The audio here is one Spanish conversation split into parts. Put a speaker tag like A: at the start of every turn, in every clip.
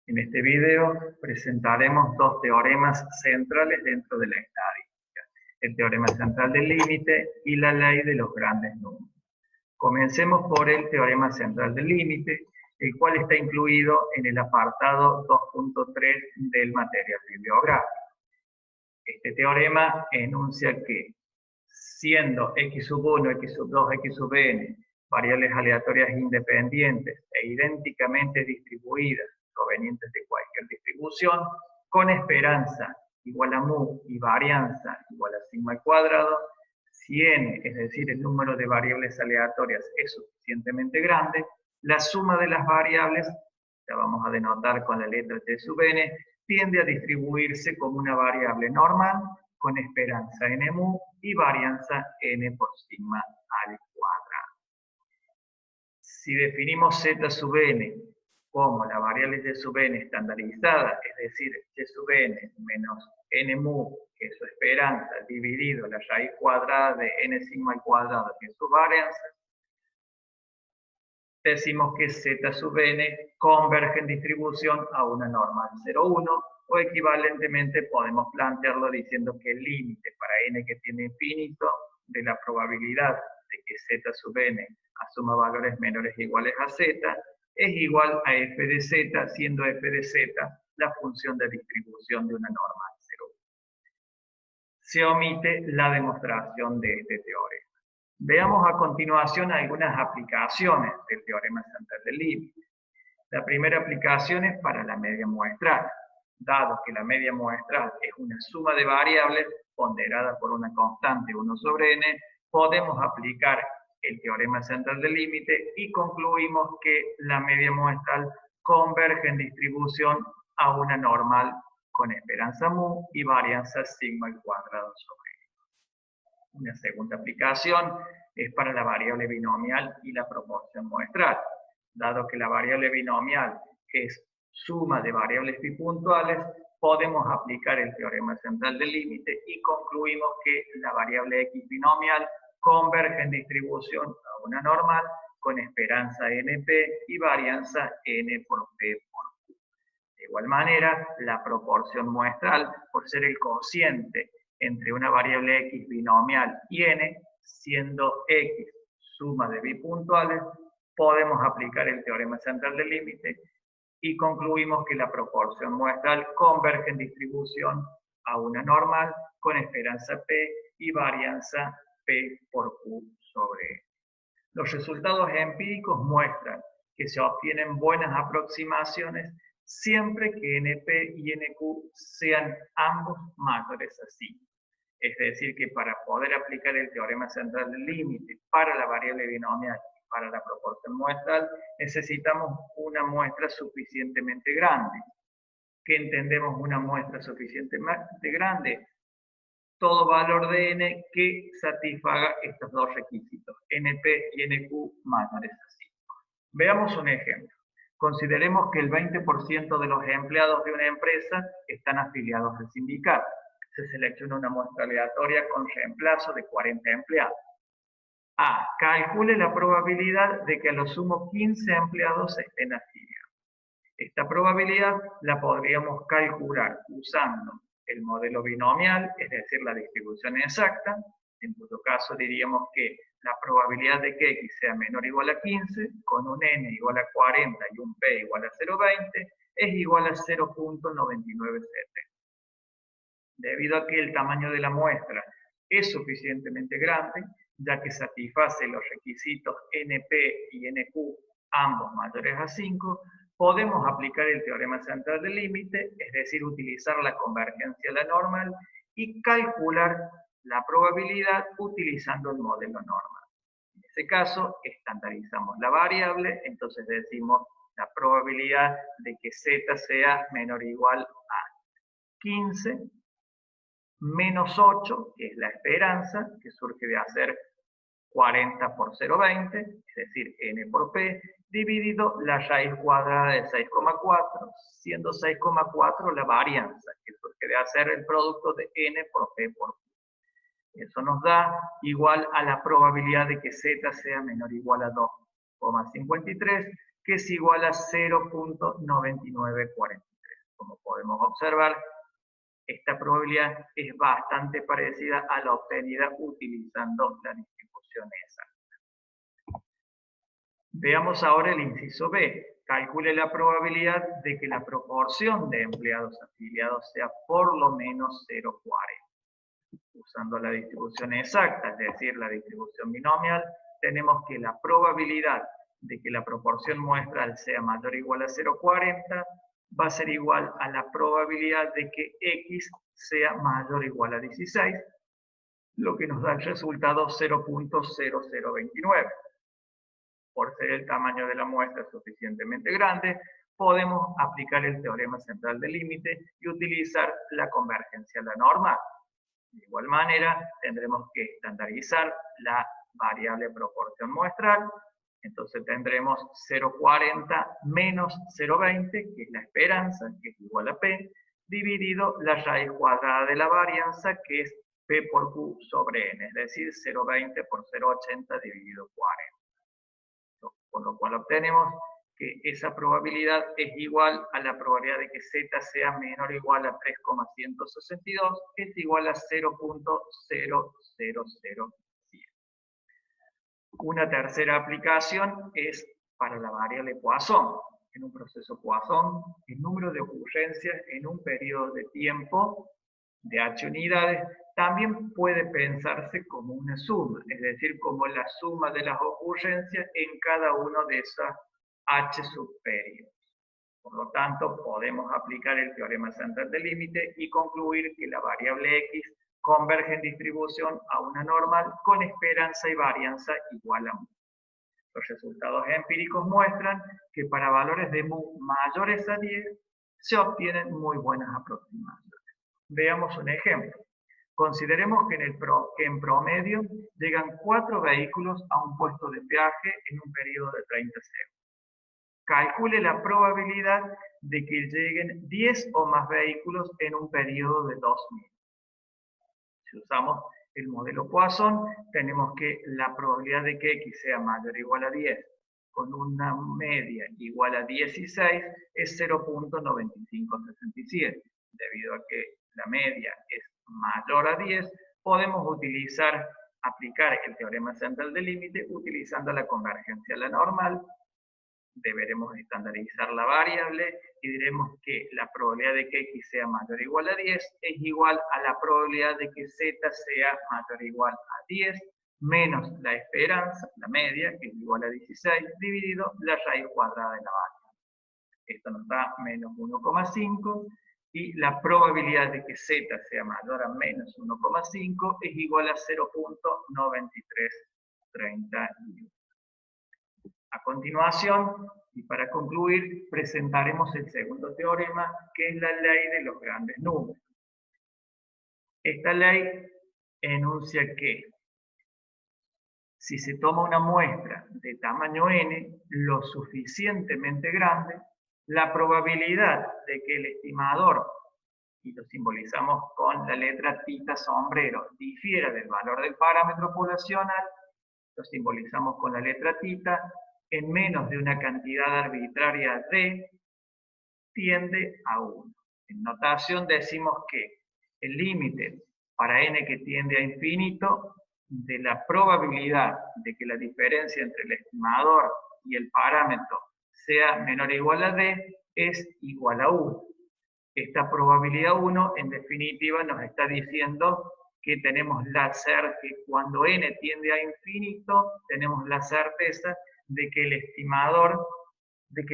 A: En este video presentaremos dos teoremas centrales dentro de la estadística: el teorema central del límite y la ley de los grandes números. Comencemos por el teorema central del límite, el cual está incluido en el apartado 2.3 del material bibliográfico. Este teorema enuncia que, siendo x sub 1, x sub 2, x sub n variables aleatorias independientes e idénticamente distribuidas provenientes de cualquier distribución, con esperanza igual a mu y varianza igual a sigma al cuadrado, si n, es decir, el número de variables aleatorias, es suficientemente grande, la suma de las variables, la vamos a denotar con la letra t sub n, tiende a distribuirse como una variable normal con esperanza n mu y varianza n por sigma al cuadrado. Si definimos z sub n como la variable y sub n estandarizada, es decir, y sub n menos n mu, que es su esperanza, dividido la raíz cuadrada de n sigma al cuadrado, que es su varianza, decimos que z sub n converge en distribución a una normal 0,1, o equivalentemente podemos plantearlo diciendo que el límite para n que tiene infinito de la probabilidad de que z sub n asuma valores menores o iguales a z es igual a f de z, siendo f de z la función de distribución de una normal 0,1. Se omite la demostración de este teorema. Veamos a continuación algunas aplicaciones del teorema central del límite. La primera aplicación es para la media muestral. Dado que la media muestral es una suma de variables ponderada por una constante 1 sobre n, podemos aplicar el teorema central del límite y concluimos que la media muestral converge en distribución a una normal con esperanza mu y varianza sigma al cuadrado sobre n. Una segunda aplicación es para la variable binomial y la proporción muestral. Dado que la variable binomial es suma de variables bipuntuales, podemos aplicar el teorema central del límite y concluimos que la variable x binomial converge en distribución a una normal con esperanza np y varianza n por p por q. De igual manera, la proporción muestral, por ser el cociente entre una variable x binomial y n, siendo x suma de bipuntuales, podemos aplicar el teorema central del límite y concluimos que la proporción muestral converge en distribución a una normal con esperanza p y varianza p por q sobre n. Los resultados empíricos muestran que se obtienen buenas aproximaciones siempre que np y nq sean ambos mayores a 5. Es decir, que para poder aplicar el teorema central del límite para la variable binomial y para la proporción muestral, necesitamos una muestra suficientemente grande. ¿Qué entendemos una muestra suficientemente grande? Todo valor de n que satisfaga estos dos requisitos, np y nq mayores a 5. Veamos un ejemplo. Consideremos que el 20% de los empleados de una empresa están afiliados al sindicato. Se selecciona una muestra aleatoria con reemplazo de 40 empleados. A. Calcule la probabilidad de que a lo sumo 15 empleados estén afiliados. Esta probabilidad la podríamos calcular usando el modelo binomial, es decir, la distribución exacta, en cuyo caso diríamos que la probabilidad de que x sea menor o igual a 15, con un n igual a 40 y un p igual a 0,20, es igual a 0,997. Debido a que el tamaño de la muestra es suficientemente grande, ya que satisface los requisitos np y nq, ambos mayores a 5, podemos aplicar el teorema central del límite, es decir, utilizar la convergencia a la normal y calcular la probabilidad utilizando el modelo normal. En este caso, estandarizamos la variable, entonces decimos la probabilidad de que z sea menor o igual a 15 menos 8, que es la esperanza, que surge de hacer 40 por 0,20, es decir, n por p, dividido la raíz cuadrada de 6,4, siendo 6,4 la varianza, que surge de hacer el producto de n por p por q. Eso nos da igual a la probabilidad de que z sea menor o igual a 2,53, que es igual a 0.9943. Como podemos observar, esta probabilidad es bastante parecida a la obtenida utilizando la distribución exacta. Veamos ahora el inciso B. Calcule la probabilidad de que la proporción de empleados afiliados sea por lo menos 0,40. Usando la distribución exacta, es decir, la distribución binomial, tenemos que la probabilidad de que la proporción muestral sea mayor o igual a 0,40 va a ser igual a la probabilidad de que X sea mayor o igual a 16, lo que nos da el resultado 0.0029. Por ser el tamaño de la muestra suficientemente grande, podemos aplicar el teorema central del límite y utilizar la convergencia a la normal. De igual manera, tendremos que estandarizar la variable proporción muestral. Entonces tendremos 0,40 menos 0,20, que es la esperanza, que es igual a P, dividido la raíz cuadrada de la varianza, que es P por Q sobre N, es decir, 0,20 por 0,80 dividido 40. Con lo cual obtenemos que esa probabilidad es igual a la probabilidad de que Z sea menor o igual a 3,162, es igual a 0.0007. Una tercera aplicación es para la variable Poisson. En un proceso Poisson, el número de ocurrencias en un periodo de tiempo de H unidades también puede pensarse como una suma, es decir, como la suma de las ocurrencias en cada uno de esas H subperiodos. Por lo tanto, podemos aplicar el teorema central del límite y concluir que la variable X converge en distribución a una normal con esperanza y varianza igual a mu. Los resultados empíricos muestran que para valores de mu mayores a 10 se obtienen muy buenas aproximaciones. Veamos un ejemplo. Consideremos que en promedio llegan 4 vehículos a un puesto de peaje en un periodo de 30 segundos. Calcule la probabilidad de que lleguen 10 o más vehículos en un periodo de 2 minutos. Si usamos el modelo Poisson, tenemos que la probabilidad de que X sea mayor o igual a 10 con una media igual a 16 es 0.9567. Debido a que la media es mayor a 10, podemos aplicar el teorema central del límite utilizando la convergencia a la normal. Deberemos estandarizar la variable y diremos que la probabilidad de que X sea mayor o igual a 10 es igual a la probabilidad de que Z sea mayor o igual a 10 menos la esperanza, la media, que es igual a 16, dividido la raíz cuadrada de la variable. Esto nos da menos 1,5 y la probabilidad de que Z sea mayor a menos 1,5 es igual a 0.9331. A continuación, y para concluir, presentaremos el segundo teorema, que es la ley de los grandes números. Esta ley enuncia que si se toma una muestra de tamaño n lo suficientemente grande, la probabilidad de que el estimador, y lo simbolizamos con la letra tita sombrero, difiera del valor del parámetro poblacional, lo simbolizamos con la letra tita, en menos de una cantidad arbitraria d, tiende a 1. En notación decimos que el límite para n que tiende a infinito de la probabilidad de que la diferencia entre el estimador y el parámetro sea menor o igual a d es igual a 1. Esta probabilidad 1, en definitiva, nos está diciendo que tenemos que cuando n tiende a infinito, tenemos la certeza de que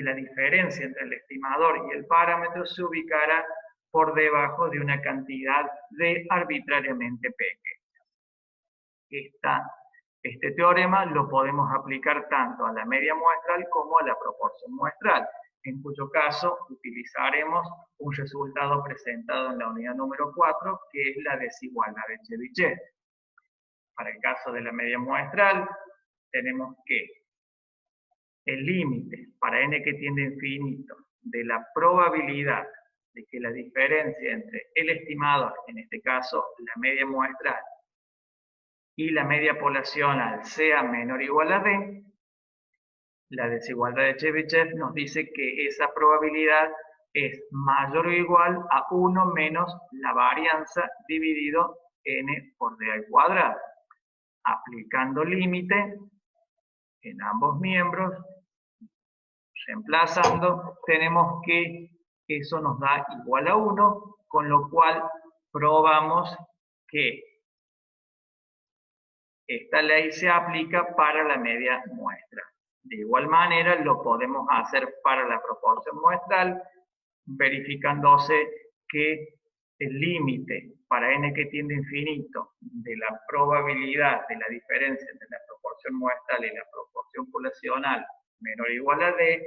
A: la diferencia entre el estimador y el parámetro se ubicará por debajo de una cantidad d arbitrariamente pequeña. Este teorema lo podemos aplicar tanto a la media muestral como a la proporción muestral, en cuyo caso utilizaremos un resultado presentado en la unidad número 4, que es la desigualdad de Chebyshev. Para el caso de la media muestral, tenemos que el límite para n que tiende a infinito de la probabilidad de que la diferencia entre el estimador, en este caso la media muestral, y la media poblacional sea menor o igual a d, La desigualdad de Chebyshev nos dice que esa probabilidad es mayor o igual a 1 menos la varianza dividido n por d al cuadrado. Aplicando límite en ambos miembros, reemplazando, tenemos que eso nos da igual a 1, con lo cual probamos que esta ley se aplica para la media muestra. De igual manera, lo podemos hacer para la proporción muestral, verificándose que el límite para n que tiende a infinito de la probabilidad de la diferencia entre la proporción muestral y la proporción poblacional menor o igual a d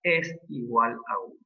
A: es igual a 1.